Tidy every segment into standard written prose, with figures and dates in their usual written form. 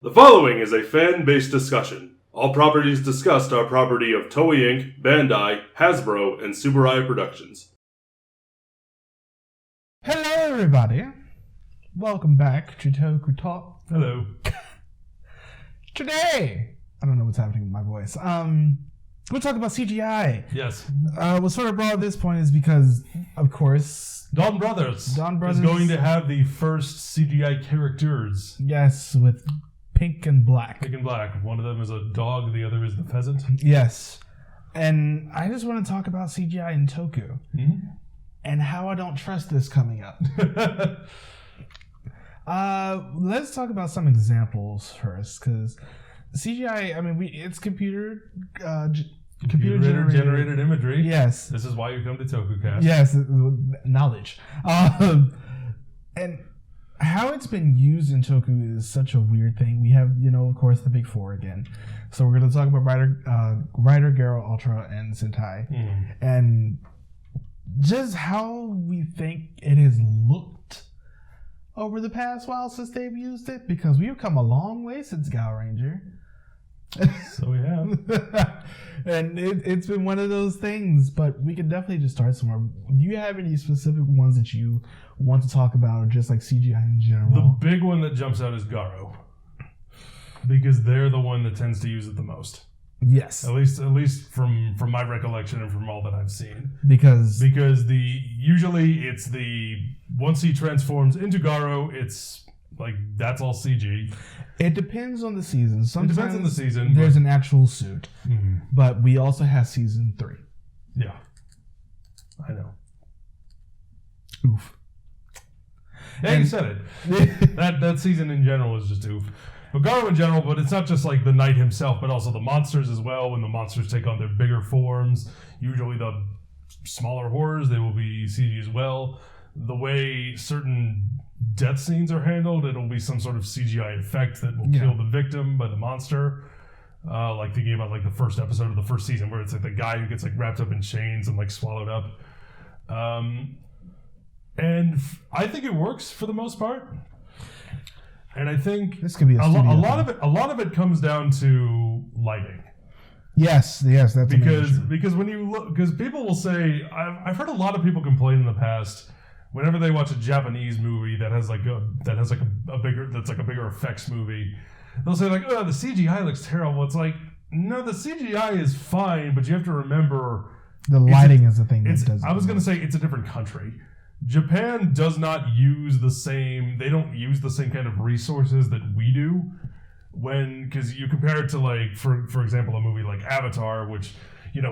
The following is a fan-based discussion. All properties discussed are property of Toei Inc., Bandai, Hasbro, and Subaru Productions. Hello, everybody. Welcome back to Tokutalk. Hello. Today, I don't know what's happening with my voice. We'll talk about CGI. Yes. What sort of brought at this point is because, of course, Donbrothers Donbrothers is going to have the first CGI characters. Yes, with pink and black. Pink and black. One of them is a dog, the other is the pheasant. Yes. And I just want to talk about CGI in Toku. Mm-hmm. And how I don't trust this coming up. Let's talk about some examples first, because CGI, I mean, it's computer generated imagery. Yes. This is why you come to Tokucast. Yes, knowledge. And how it's been used in Toku is such a weird thing. We have, of course, the big four again. So we're going to talk about Rider, Garo, Ultra, and Sentai. Mm. And just how we think it has looked over the past while since they've used it, because we've come a long way since Gal Ranger. So we have. And it's been one of those things, but we can definitely just start somewhere. Do you have any specific ones that you want to talk about, or just like CGI in general? The big one that jumps out is Garo, because they're the one that tends to use it the most. Yes. At least from my recollection and from all that I've seen. Because usually it's once he transforms into Garo, it's like that's all CG. It depends on the season. Sometimes it depends on the season. There's an actual suit. Mm-hmm. But we also have season 3. Yeah. I know. Oof. Yeah, you said it. that season in general is just oof. But Garo in general, but it's not just like the knight himself, but also the monsters as well. When the monsters take on their bigger forms, usually the smaller horrors, they will be CG as well. The way certain death scenes are handled, it'll be some sort of CGI effect that will kill the victim by the monster. Like thinking about like the first episode of the first season, where it's like the guy who gets like wrapped up in chains and like swallowed up. And I think it works for the most part. And I think this could be a lot of it comes down to lighting. Yes, that's because when you look, because people will say, I've heard a lot of people complain in the past whenever they watch a Japanese movie that has a bigger effects movie, they'll say like, oh, the CGI looks terrible. It's like, no, the CGI is fine, but you have to remember the lighting is the thing that does it. I was going to say it's a different country. Japan does not use they don't use the same kind of resources that we do, because you compare it to like, for example, a movie like Avatar, which,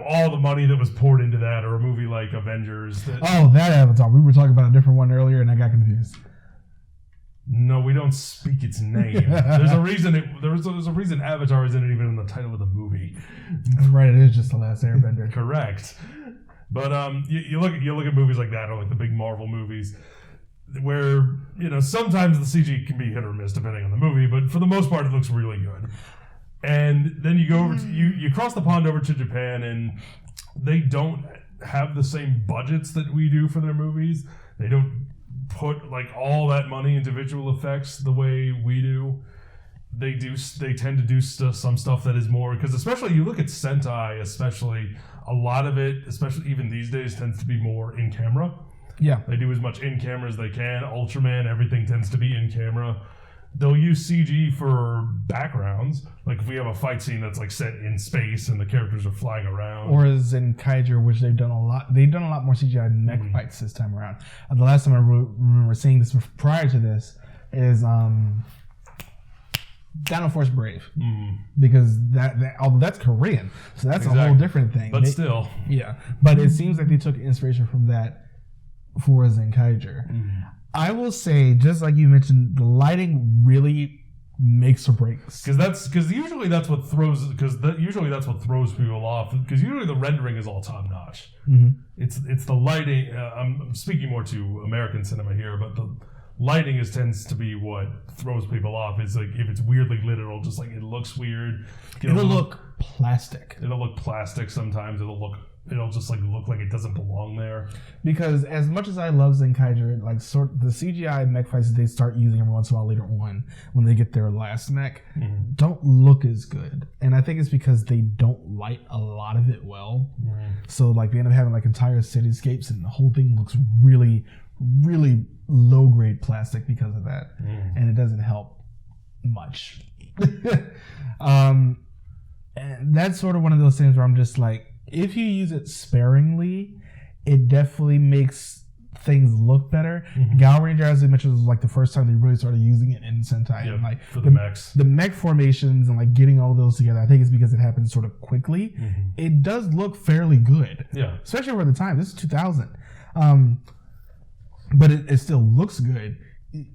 all the money that was poured into that, or a movie like Avengers. That Avatar. We were talking about a different one earlier and I got confused. No, we don't speak its name. There's a reason there's a reason Avatar isn't even in the title of the movie. Right, it is just The Last Airbender. Correct. But you look at movies like that, or like the big Marvel movies, where sometimes the CG can be hit or miss depending on the movie, but for the most part it looks really good. And then you go over to you cross the pond over to Japan, and they don't have the same budgets that we do for their movies. They don't put like all that money into visual effects the way we do. They tend to do some stuff that is more, because especially you look at Sentai, especially a lot of it, especially even these days, tends to be more in camera. Yeah, they do as much in camera as they can. Ultraman, everything tends to be in camera. They'll use CG for backgrounds, like if we have a fight scene that's like set in space and the characters are flying around. Or as in Kaiju, which they've done a lot more CGI mech fights this time around. The last time I remember seeing this prior to this is Dino Force Brave, because although that's Korean, so that's a whole different thing. But still, But it seems like they took inspiration from that for Zenkaiger. I will say, just like you mentioned, the lighting really makes or breaks. Because usually that's what throws people off. Because usually the rendering is all top notch. Mm-hmm. It's the lighting. I'm speaking more to American cinema here, but the lighting tends to be what throws people off. It's like if it's weirdly lit, it'll just like it looks weird. It'll look plastic. It'll look plastic sometimes. It'll look it'll just like look like it doesn't belong there. Because as much as I love Zenkaiger, like the CGI mech fights they start using every once in a while later on when they get their last mech don't look as good. And I think it's because they don't light a lot of it well. So like they end up having like entire cityscapes and the whole thing looks really, really low grade plastic because of that. And it doesn't help much. And that's sort of one of those things where I'm just like, if you use it sparingly, it definitely makes things look better. Garo Ranger, as I mentioned, was like the first time they really started using it in Sentai. Yep, and like for the mechs. The mech formations and like getting all of those together, I think it's because it happened sort of quickly. It does look fairly good. Yeah. Especially for the time. This is 2000. But it still looks good.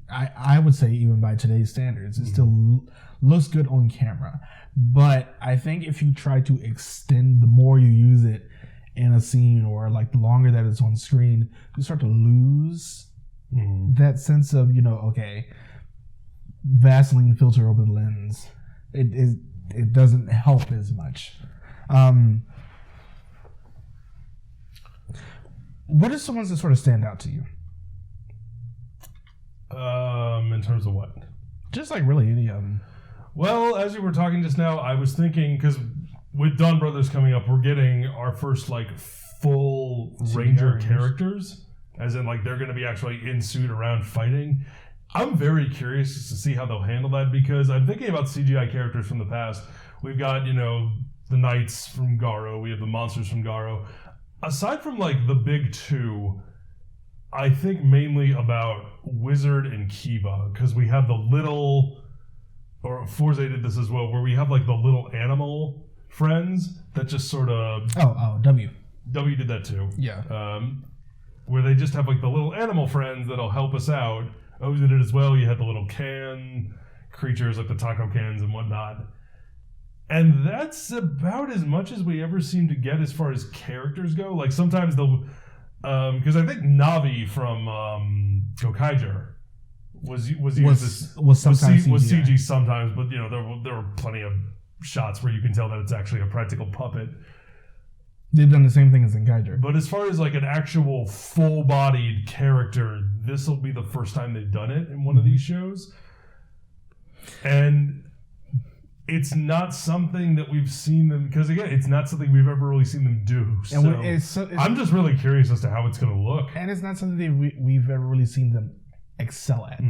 I would say even by today's standards, it still looks good on camera. But I think if you try to extend, the more you use it in a scene or like the longer that it's on screen, you start to lose that sense of, okay, Vaseline filter over the lens. It doesn't help as much. What are some ones that sort of stand out to you? In terms of what? Just like really any of them. Well, as you were talking just now, I was thinking, because with Donbrothers coming up, we're getting our first like full Ranger characters, as in like they're going to be actually in suit around fighting. I'm very curious to see how they'll handle that, because I'm thinking about CGI characters from the past. We've got, the Knights from Garo, we have the monsters from Garo. Aside from like the big two, I think mainly about Wizard and Kiva, because we have the little, or Forza did this as well, where we have like the little animal friends that just sort of... Oh, W. W did that too. Yeah. Where they just have like the little animal friends that'll help us out. O's did it as well. You had the little can creatures like the taco cans and whatnot. And that's about as much as we ever seem to get as far as characters go. Like sometimes they'll... because I think Navi from Gokaiger was sometimes CG sometimes, but there were plenty of shots where you can tell that it's actually a practical puppet. They've done the same thing as Zenkaiger. But as far as like an actual full-bodied character, this will be the first time they've done it in one of these shows, and it's not something that we've seen them, because again, it's not something we've ever really seen them do. So I'm just really curious as to how it's going to look. And it's not something that we've ever really seen them excel at.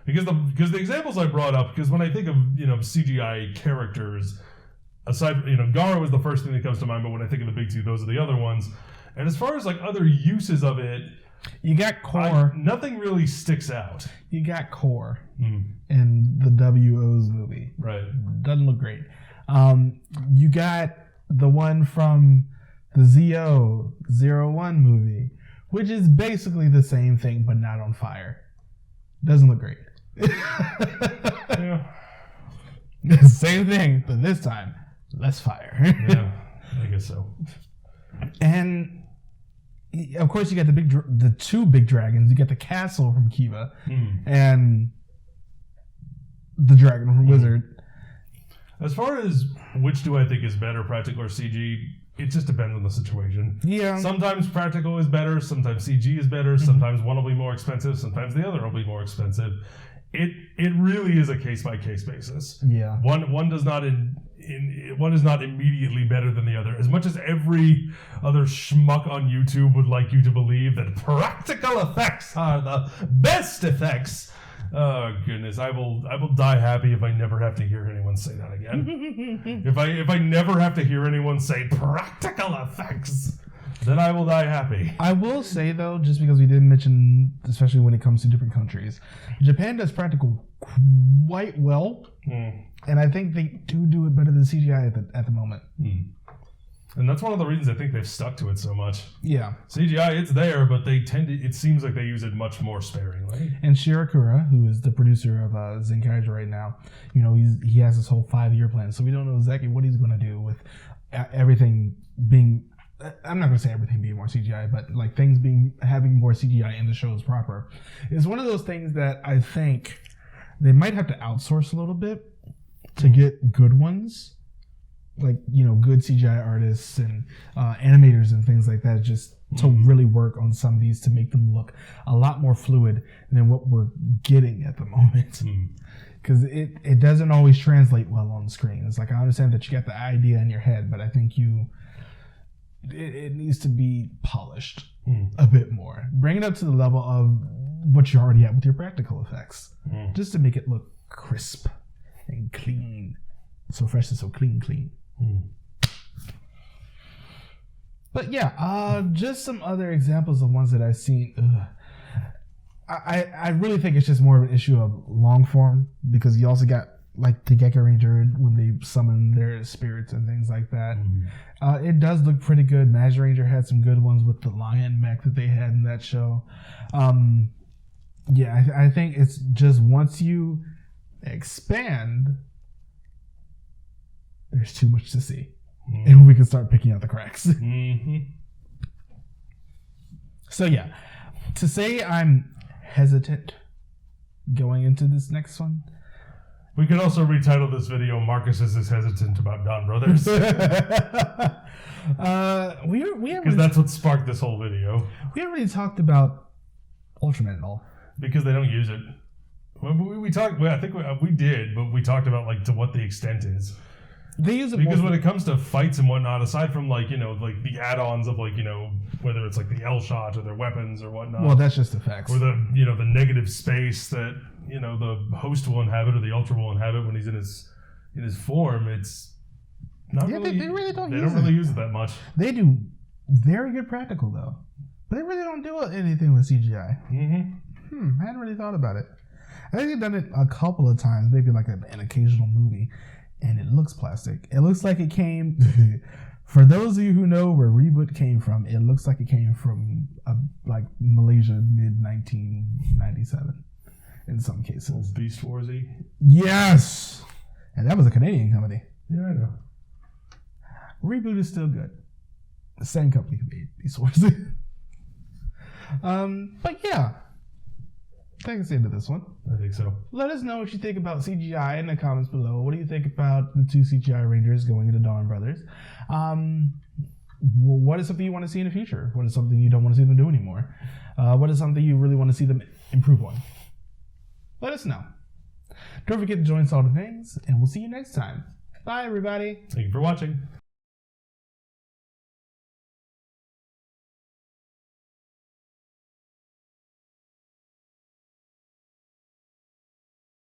Because the examples I brought up, because when I think of CGI characters, aside Garo was the first thing that comes to mind, but when I think of the big two, those are the other ones. And as far as like other uses of it, you got Core. Nothing really sticks out. You got Core in the WO's movie. Right. Doesn't look great. You got the one from the ZO01 movie, which is basically the same thing, but not on fire. Doesn't look great. Yeah. Same thing, but this time, less fire. Yeah, I guess so. And of course, you got the two big dragons. You got the castle from Kiva and the dragon from Wizard. As far as which do I think is better, practical or CG, it just depends on the situation. Yeah. Sometimes practical is better. Sometimes CG is better. Sometimes one will be more expensive. Sometimes the other will be more expensive. It really is a case by case basis. Yeah. One does not one is not immediately better than the other. As much as every other schmuck on YouTube would like you to believe that practical effects are the best effects. Oh goodness, I will die happy if I never have to hear anyone say that again. if I never have to hear anyone say practical effects, then I will die happy. I will say though, just because we did mention, especially when it comes to different countries, Japan does practical quite well, and I think they do it better than CGI at the moment. And that's one of the reasons I think they've stuck to it so much. Yeah. CGI, it's there, but it seems like they use it much more sparingly. And Shirakura, who is the producer of Zenkaiger right now, he has this whole 5-year plan, so we don't know exactly what he's going to do with everything being... I'm not going to say everything being more CGI, but like things having more CGI in the shows proper. It's one of those things that I think they might have to outsource a little bit to get good ones. like, good CGI artists and animators and things like that just to really work on some of these to make them look a lot more fluid than what we're getting at the moment. Because it doesn't always translate well on screen. It's like, I understand that you got the idea in your head, but I think it needs to be polished a bit more. Bring it up to the level of what you're already at with your practical effects. Just to make it look crisp and clean. So fresh and so clean. But yeah, just some other examples of ones that I've seen. I really think it's just more of an issue of long form, because you also got like the Gecko Ranger when they summon their spirits and things like that. It does look pretty good. Magic Ranger had some good ones with the lion mech that they had in that show. Yeah, I think it's just once you expand, there's too much to see. And we can start picking out the cracks. So yeah, to say I'm hesitant going into this next one. We could also retitle this video "Marcus is hesitant about Donbrothers," because that's what sparked this whole video. We haven't really talked about Ultraman at all because they don't use it. We talked. Well, I think we did, but we talked about like to what the extent is. They use it because when it comes to fights and whatnot, aside from like like the add-ons of like whether it's like the L shot or their weapons or whatnot. Well, that's just effects. Or the the negative space that the host will inhabit or the Ultra will inhabit when he's in his form. It's not really. They really don't. They don't really use it that much. They do very good practical though, but they really don't do anything with CGI. I hadn't really thought about it. I think they've done it a couple of times, maybe like an occasional movie. And it looks plastic. It looks like it came, for those of you who know where Reboot came from, it looks like it came from like Malaysia mid-1997 in some cases. Beast Warsy? Yes! And that was a Canadian company. Yeah, I know. Reboot is still good. The same company who made Beast Warsy. But yeah. I think it's the end of this one. I think so. Let us know what you think about CGI in the comments below. What do you think about the two CGI Rangers going into Donbrothers? What is something you want to see in the future? What is something you don't want to see them do anymore? What is something you really want to see them improve on? Let us know. Don't forget to join Salt of Things, and we'll see you next time. Bye, everybody. Thank you for watching.